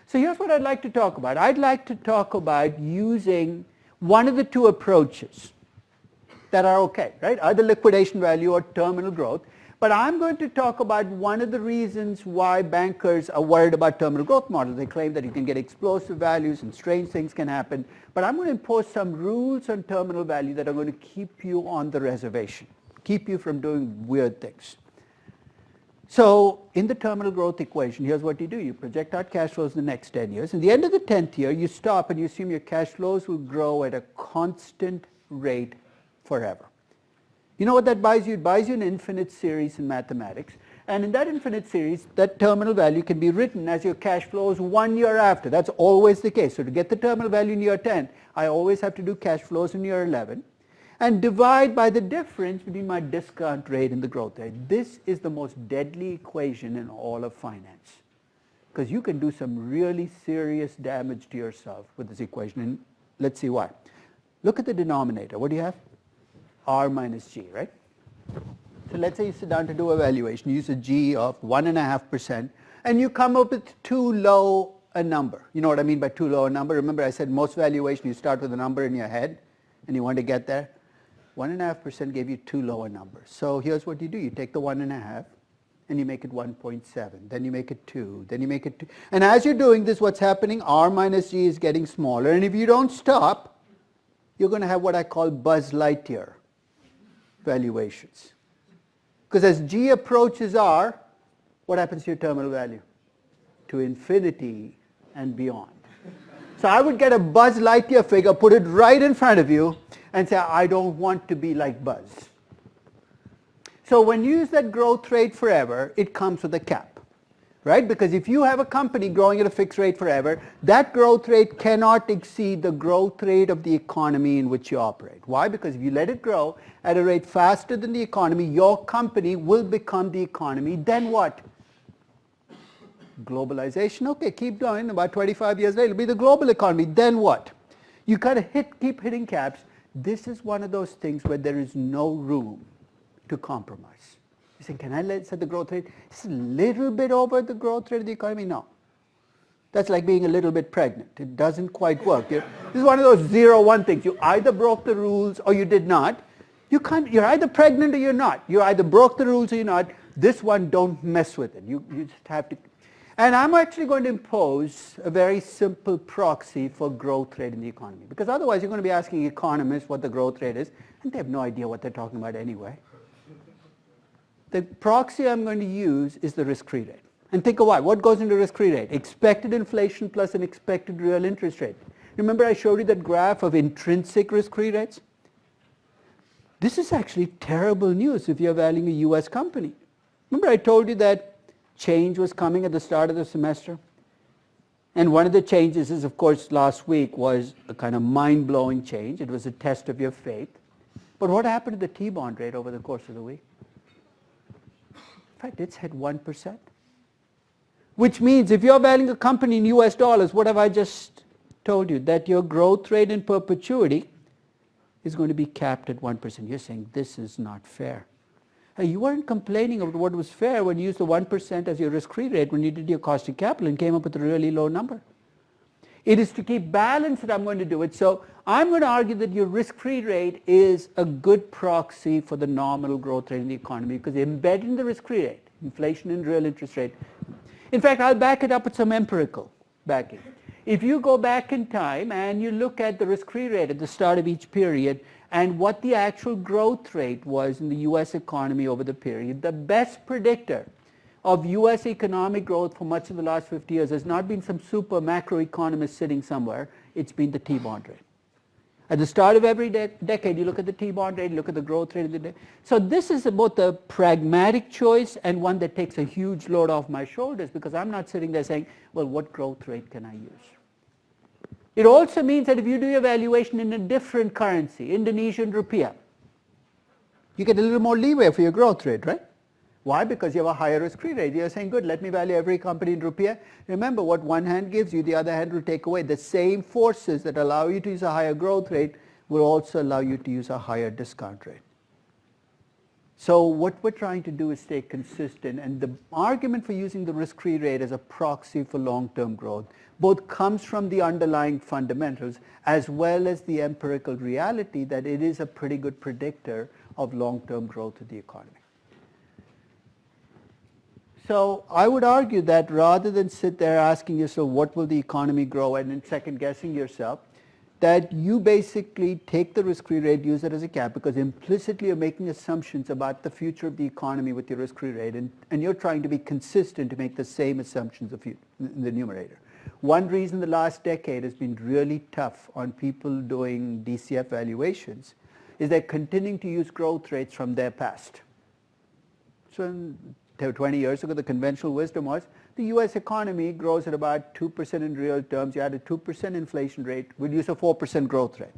So here's what I'd like to talk about. I'd like to talk about using one of the two approaches that are okay, right? Either liquidation value or terminal growth. But I'm going to talk about one of the reasons why bankers are worried about terminal growth models. They claim that you can get explosive values and strange things can happen. But I'm going to impose some rules on terminal value that are going to keep you on the reservation, keep you from doing weird things. So in the terminal growth equation, here's what you do. You project out cash flows in the next 10 years. In the end of the 10th year, you stop and you assume your cash flows will grow at a constant rate forever. You know what that buys you? It buys you an infinite series in mathematics. And in that infinite series, that terminal value can be written as your cash flows 1 year after. That's always the case. So to get the terminal value in year 10, I always have to do cash flows in year 11 and divide by the difference between my discount rate and the growth rate. This is the most deadly equation in all of finance because you can do some really serious damage to yourself with this equation. And let's see why. Look at the denominator. What do you have? R minus G, right? So let's say you sit down to do a valuation. You use a G of 1.5%, and you come up with too low a number. You know what I mean by too low a number? Remember I said most valuation you start with a number in your head, and you want to get there. 1.5% gave you too low a number. So here's what you do. You take the 1.5, and you make it 1.7. Then you make it 2. Then you make it 2. And as you're doing this, what's happening? R minus G is getting smaller. And if you don't stop, you're going to have what I call Buzz Lightyear valuations. Because as G approaches R, what happens to your terminal value? To infinity and beyond. So I would get a Buzz Lightyear figure, put it right in front of you, and say, I don't want to be like Buzz. So when you use that growth rate forever, it comes with a cap, right? Because if you have a company growing at a fixed rate forever, that growth rate cannot exceed the growth rate of the economy in which you operate. Why? Because if you let it grow at a rate faster than the economy, your company will become the economy. Then what? Globalization. Okay, keep going. About 25 years later, it'll be the global economy. Then what? You kind of keep hitting caps. This is one of those things where there is no room to compromise. You say, can I set the growth rate? It's a little bit over the growth rate of the economy? No. That's like being a little bit pregnant. It doesn't quite work. This is one of those 0-1 things. You either broke the rules or you did not. You're either pregnant or you're not. You either broke the rules or you're not. This one, don't mess with it. You just have to. And I'm actually going to impose a very simple proxy for growth rate in the economy. Because otherwise you're going to be asking economists what the growth rate is. And they have no idea what they're talking about anyway. The proxy I'm going to use is the risk-free rate. And think of why. What goes into risk-free rate? Expected inflation plus an expected real interest rate. Remember I showed you that graph of intrinsic risk-free rates? This is actually terrible news if you're valuing a US company. Remember I told you that change was coming at the start of the semester? And one of the changes is, of course, last week was a kind of mind-blowing change. It was a test of your faith. But what happened to the T-bond rate over the course of the week? In fact, it's hit 1%. Which means if you're valuing a company in US dollars, what have I just told you? That your growth rate in perpetuity is going to be capped at 1%. You're saying this is not fair. Hey, you weren't complaining about what was fair when you used the 1% as your risk-free rate when you did your cost of capital and came up with a really low number. It is to keep balance that I'm going to do it. So I'm going to argue that your risk-free rate is a good proxy for the nominal growth rate in the economy because embedded in the risk-free rate, inflation and real interest rate. In fact, I'll back it up with some empirical backing. If you go back in time and you look at the risk-free rate at the start of each period and what the actual growth rate was in the US economy over the period, the best predictor of US economic growth for much of the last 50 years has not been some super macroeconomist sitting somewhere, it's been the T-bond rate. At the start of every decade, you look at the T-bond rate, you look at the growth rate of the day. So this is both a pragmatic choice and one that takes a huge load off my shoulders because I'm not sitting there saying, well, what growth rate can I use? It also means that if you do your valuation in a different currency, Indonesian rupiah, you get a little more leeway for your growth rate, right? Why? Because you have a higher risk-free rate. You're saying, good, let me value every company in rupiah. Remember, what one hand gives you, the other hand will take away. The same forces that allow you to use a higher growth rate will also allow you to use a higher discount rate. So what we're trying to do is stay consistent, and the argument for using the risk-free rate as a proxy for long-term growth both comes from the underlying fundamentals as well as the empirical reality that it is a pretty good predictor of long-term growth of the economy. So I would argue that rather than sit there asking yourself what will the economy grow at and second guessing yourself, that you basically take the risk-free rate, use it as a cap, because implicitly you're making assumptions about the future of the economy with your risk-free rate, and you're trying to be consistent to make the same assumptions in the numerator. One reason the last decade has been really tough on people doing DCF valuations is they're continuing to use growth rates from their past. So 20 years ago, the conventional wisdom was the US economy grows at about 2% in real terms. You had a 2% inflation rate, we'll use a 4% growth rate.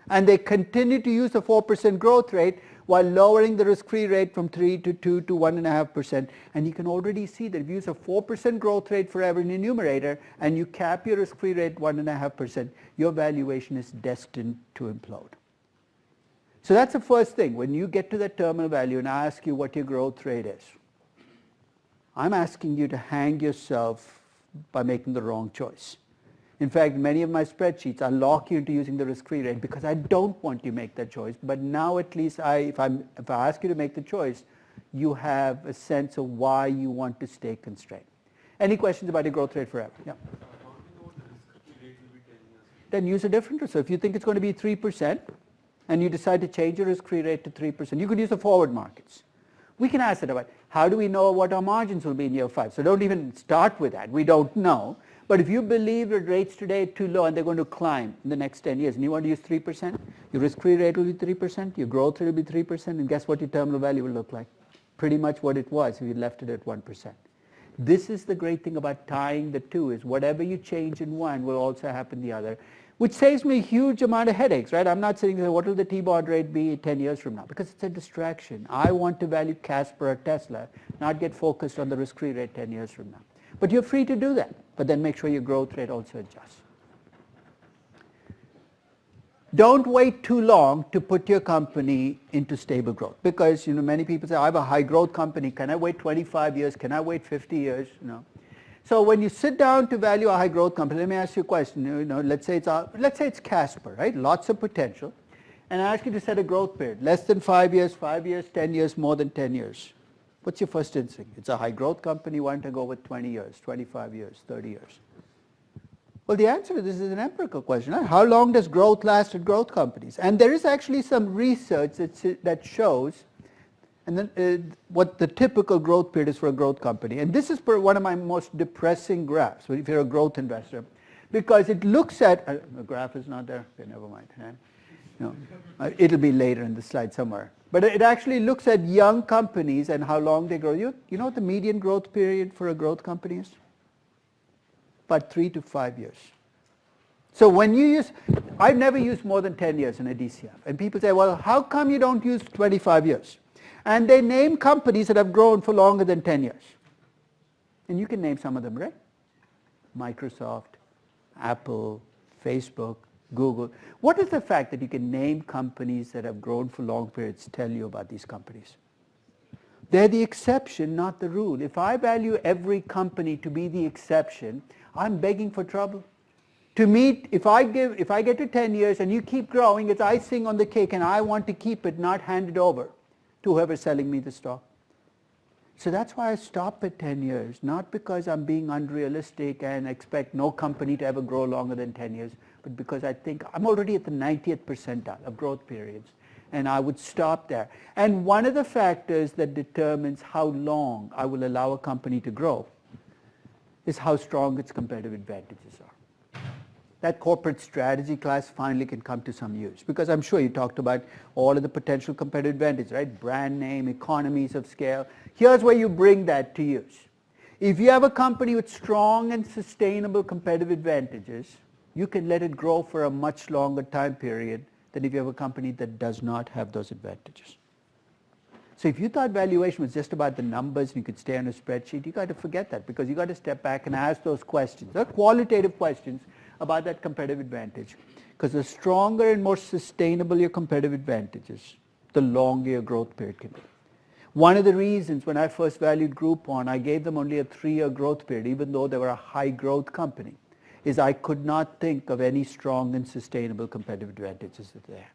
And they continue to use the 4% growth rate while lowering the risk-free rate from 3 to 2 to 1.5%. And you can already see that if you use a 4% growth rate forever in the numerator and you cap your risk-free rate 1.5%, your valuation is destined to implode. So that's the first thing. When you get to that terminal value and I ask you what your growth rate is, I'm asking you to hang yourself by making the wrong choice. In fact, many of my spreadsheets, I lock you into using the risk-free rate because I don't want you to make that choice. But now at least if I ask you to make the choice, you have a sense of why you want to stay constrained. Any questions about your growth rate forever? Yeah. How do you know what the risk-free rate will be 10 years? Then use a different. So if you think it's going to be 3% and you decide to change your risk-free rate to 3%, you could use the forward markets. We can ask it about how do we know what our margins will be in year 5? So don't even start with that. We don't know. But if you believe that rates today are too low and they're going to climb in the next 10 years and you want to use 3%, your risk-free rate will be 3%, your growth rate will be 3%, and guess what your terminal value will look like? Pretty much what it was if you left it at 1%. This is the great thing about tying the two, is whatever you change in one will also happen in the other, which saves me a huge amount of headaches, right? I'm not sitting there, what will the T-bond rate be 10 years from now? Because it's a distraction. I want to value Casper or Tesla, not get focused on the risk-free rate 10 years from now. But you're free to do that, but then make sure your growth rate also adjusts. Don't wait too long to put your company into stable growth, because many people say, I have a high growth company, can I wait 25 years, can I wait 50 years? No. So when you sit down to value a high growth company, let me ask you a question. Let's say it's Casper, right? Lots of potential. And I ask you to set a growth period, less than 5 years, 5 years, 10 years, more than 10 years. What's your first instinct? It's a high growth company, why don't I go with 20 years, 25 years, 30 years? Well, the answer to this is an empirical question. Right? How long does growth last at growth companies? And there is actually some research that shows and then what the typical growth period is for a growth company. And this is one of my most depressing graphs if you're a growth investor, because it looks at, the graph is not there, okay, never mind. Right? No, it'll be later in the slide somewhere. But it actually looks at young companies and how long they grow. You know what the median growth period for a growth company is? About 3 to 5 years. So when you use, I've never used more than 10 years in a DCF. And people say, well, how come you don't use 25 years? And they name companies that have grown for longer than 10 years. And you can name some of them, right? Microsoft, Apple, Facebook, Google. What does the fact that you can name companies that have grown for long periods tell you about these companies? They're the exception, not the rule. If I value every company to be the exception, I'm begging for trouble. To me, if I get to 10 years and you keep growing, it's icing on the cake, and I want to keep it, not hand it over to whoever's selling me the stock. So that's why I stop at 10 years, not because I'm being unrealistic and expect no company to ever grow longer than 10 years, but because I think I'm already at the 90th percentile of growth periods, and I would stop there. And one of the factors that determines how long I will allow a company to grow is how strong its competitive advantages are. That corporate strategy class finally can come to some use, because I'm sure you talked about all of the potential competitive advantages, right? Brand name, economies of scale. Here's where you bring that to use. If you have a company with strong and sustainable competitive advantages, you can let it grow for a much longer time period than if you have a company that does not have those advantages. So if you thought valuation was just about the numbers and you could stay on a spreadsheet, you got to forget that, because you got to step back and ask those questions. They're qualitative questions about that competitive advantage. Because the stronger and more sustainable your competitive advantages, the longer your growth period can be. One of the reasons when I first valued Groupon, I gave them only a 3-year growth period, even though they were a high growth company, is I could not think of any strong and sustainable competitive advantages there.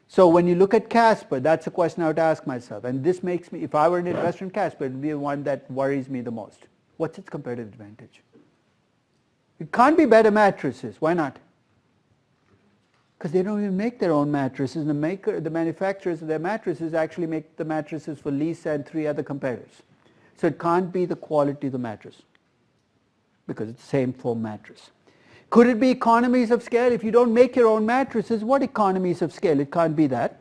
So when you look at Casper, that's a question I would ask myself. And this makes me, if I were an investor in Casper, it would be the one that worries me the most. What's its competitive advantage? It can't be better mattresses. Why not? Because they don't even make their own mattresses. The manufacturers of their mattresses actually make the mattresses for Lisa and 3 other competitors. So it can't be the quality of the mattress, because it's the same foam mattress. Could it be economies of scale? If you don't make your own mattresses, what economies of scale? It can't be that.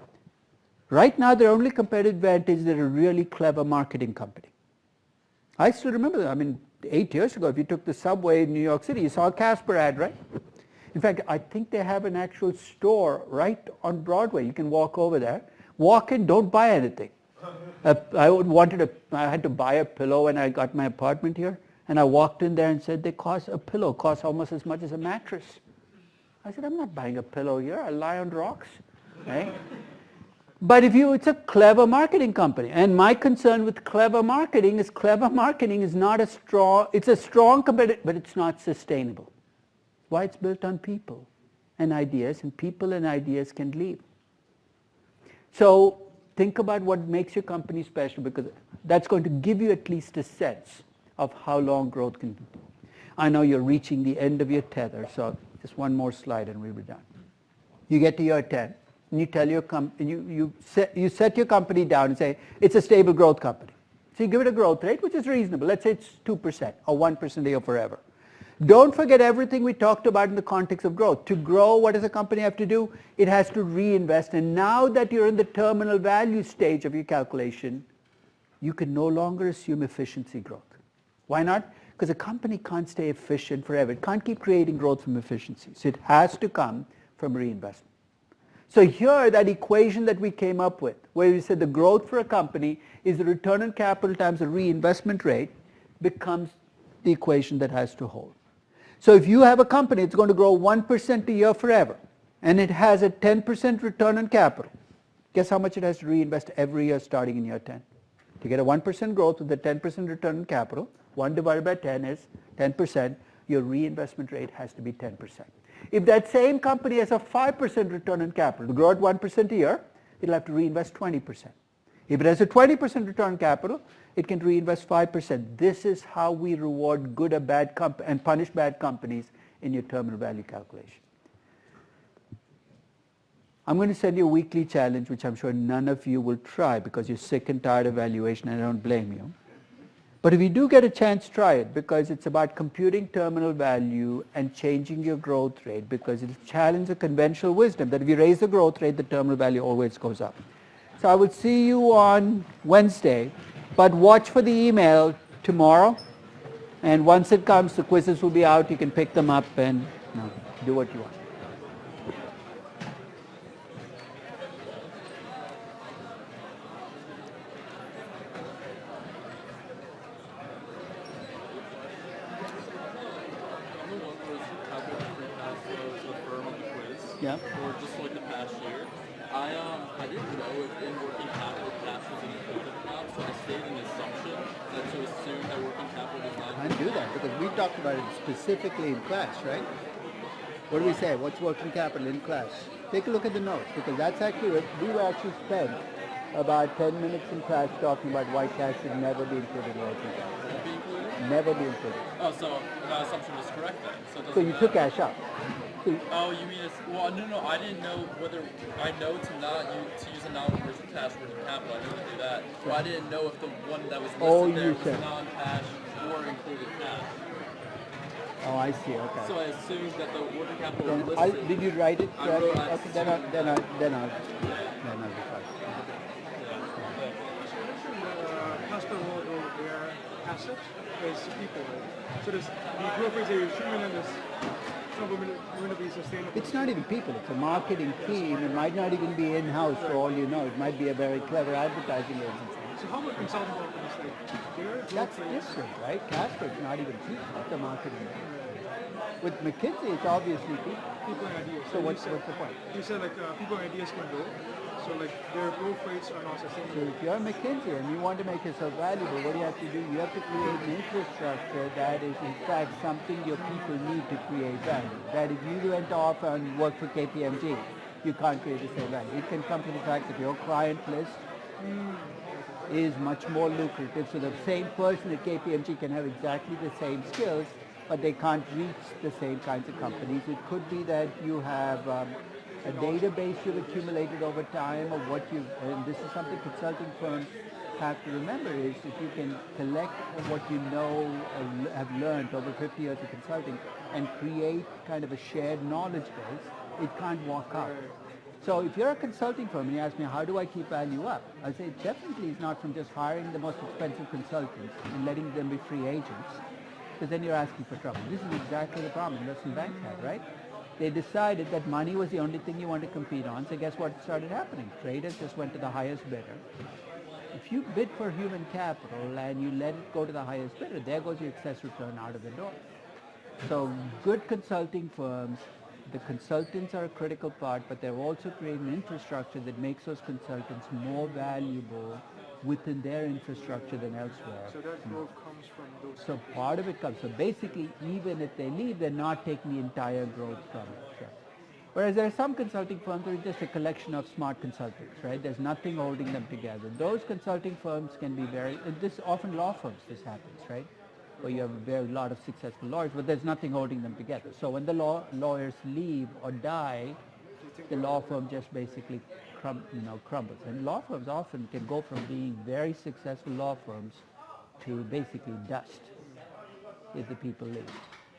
Right now, their only competitive advantage is they're a really clever marketing company. I still remember that. I mean, 8 years ago, if you took the subway in New York City, you saw a Casper ad, right? In fact, I think they have an actual store right on Broadway. You can walk over there, walk in, don't buy anything. I had to buy a pillow when I got my apartment here, and I walked in there and said, a pillow costs almost as much as a mattress. I said, I'm not buying a pillow here. I lie on rocks, right? But it's a clever marketing company. And my concern with clever marketing is not it's a strong competitor, but it's not sustainable. Why? It's built on people and ideas, and people and ideas can leave. So think about what makes your company special, because that's going to give you at least a sense of how long growth can be. I know you're reaching the end of your tether, so just one more slide and we'll be done. You get to year 10. And you tell you set your company down and say it's a stable growth company. So you give it a growth rate which is reasonable. Let's say it's 2% or 1% a year forever. Don't forget everything we talked about in the context of growth. To grow, what does a company have to do? It has to reinvest. And now that you're in the terminal value stage of your calculation, you can no longer assume efficiency growth. Why not? Because a company can't stay efficient forever. It can't keep creating growth from efficiency. So it has to come from reinvestment. So here, that equation that we came up with, where we said the growth for a company is the return on capital times the reinvestment rate, becomes the equation that has to hold. So if you have a company that's going to grow 1% a year forever, and it has a 10% return on capital, guess how much it has to reinvest every year starting in year 10? To get a 1% growth with a 10% return on capital, 1 divided by 10 is 10%, your reinvestment rate has to be 10%. If that same company has a 5% return on capital, to grow at 1% a year, it'll have to reinvest 20%. If it has a 20% return on capital, it can reinvest 5%. This is how we reward good or bad and punish bad companies in your terminal value calculation. I'm going to send you a weekly challenge, which I'm sure none of you will try because you're sick and tired of valuation, and I don't blame you. But if you do get a chance, try it, because it's about computing terminal value and changing your growth rate, because it's challenge the conventional wisdom that if you raise the growth rate, the terminal value always goes up. So I will see you on Wednesday, but watch for the email tomorrow, and once it comes, the quizzes will be out. You can pick them up and do what you want. Yeah. Or just like the past year. I didn't know if in working capital cash was included or not, so I stayed in the assumption that to assume that working capital is not. I can't do that because we talked about it specifically in class, right? What do we say? What's working capital in class? Take a look at the notes, because that's actually, we were actually spent about 10 minutes in class talking about why cash should never be included in working capital. Be included? Never be included. Oh, so that assumption was correct then. So, it So doesn't you took matter. cash out. So Oh, you mean it's well? No, I didn't know whether I know to not use a non-reversion cash working capital. I know to do that, but I didn't know if the one that was listed Oh, there you was said. non-cash or included cash. Oh, I see. Okay. So I assumed that the working capital Then was I'll, listed. did you write it? I wrote- I Okay, then I'll be fine. Cluster world over their assets is people. So this the growth rate that you're showing them is not going to be sustainable. It's not even people. It's a marketing team. It might not even be in-house for all you know. It might be a very clever advertising agency. So how about consulting companies like their growth That's rate? different, right? Casper's not even people. That's a marketing. With McKinsey, it's obviously people. People and ideas. So you what's said, the point? You said like people and ideas can grow. So like their growth rates are not So sustainable. if you're McKinsey and you want to make yourself valuable, what do you have to do? You have to create an infrastructure that is in fact something your people need to create value. That if you went off and worked for KPMG, you can't create the same value. It can come to the fact that your client list is much more lucrative. So the same person at KPMG can have exactly the same skills, but they can't reach the same kinds of companies. It could be that you have a database you've accumulated over time of what you've, and this is something consulting firms have to remember, is if you can collect what you know and have learned over 50 years of consulting and create kind of a shared knowledge base, it can't walk out. So if you're a consulting firm and you ask me, how do I keep value up? I'll say it definitely is not from just hiring the most expensive consultants and letting them be free agents, because then you're asking for trouble. This is exactly the problem investment banks had, right? They decided that money was the only thing you want to compete on, so guess what started happening? Traders just went to the highest bidder. If you bid for human capital and you let it go to the highest bidder, there goes your excess return out of the door. So good consulting firms, the consultants are a critical part, but they're also creating an infrastructure that makes those consultants more valuable within their infrastructure than elsewhere. So that growth comes from those. So part of it comes. So basically, even if they leave, they're not taking the entire growth from it. Sure. Whereas there are some consulting firms that are just a collection of smart consultants, right? There's nothing holding them together. Those consulting firms can be very, this often law firms this happens, right? Where you have a very lot of successful lawyers, but there's nothing holding them together. So when the lawyers leave or die, the law firm just basically crumbles. And law firms often can go from being very successful law firms to basically dust if the people leave.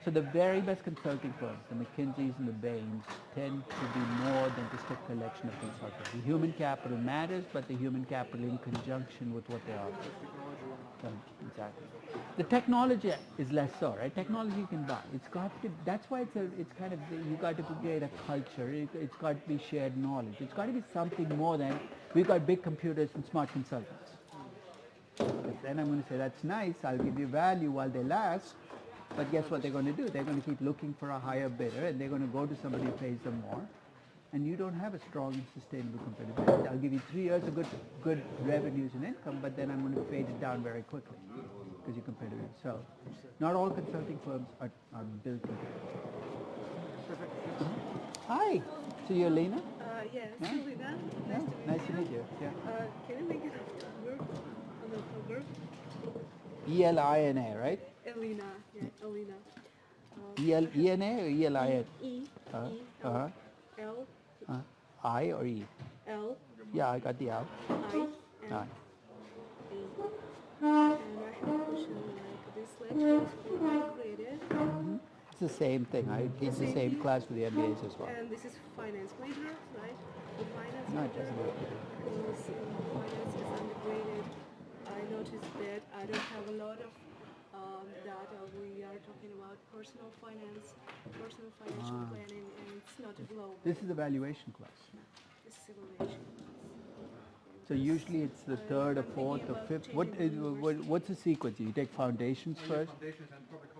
So the very best consulting firms, the McKinseys and the Bains, tend to be more than just a collection of consultants. The human capital matters, but the human capital in conjunction with what they offer. So, exactly. The technology is less so, right? Technology you can buy. It's got to. That's why it's kind of, you got to create a culture. It's got to be shared knowledge. It's got to be something more than we've got big computers and smart consultants. But then I'm going to say that's nice. I'll give you value while they last. But guess what they're going to do? They're going to keep looking for a higher bidder, and they're going to go to somebody who pays them more. And you don't have a strong and sustainable competitive edge. I'll give you 3 years of good revenues and income, but then I'm going to fade it down very quickly because you're competitive. So not all consulting firms are built into it. Hi. So you're Lena? Yes, Yeah. Lina. Yeah. Nice to meet you. Yeah. Can you make it work on the verb? Elina, right? Elena, yeah, Elena. ENA or ELIN? E, Uh-huh. E, Uh-huh. L, I or E? L, Yeah, I got the L. I, Aye. and A. And I have a question like this lecture is for ungraded. It's the same thing. I teach the same class for the MBAs as well. And this is finance major, right? The finance No, it major. doesn't work. Because finance is undergraded. I noticed that I don't have a lot of data. We are talking about personal finance, personal financial planning, and it's not a global. This is the valuation class. This is evaluation. So usually it's the third or I'm thinking fourth or about fifth. changing the university. What's the sequence? You take foundations first? Foundations and public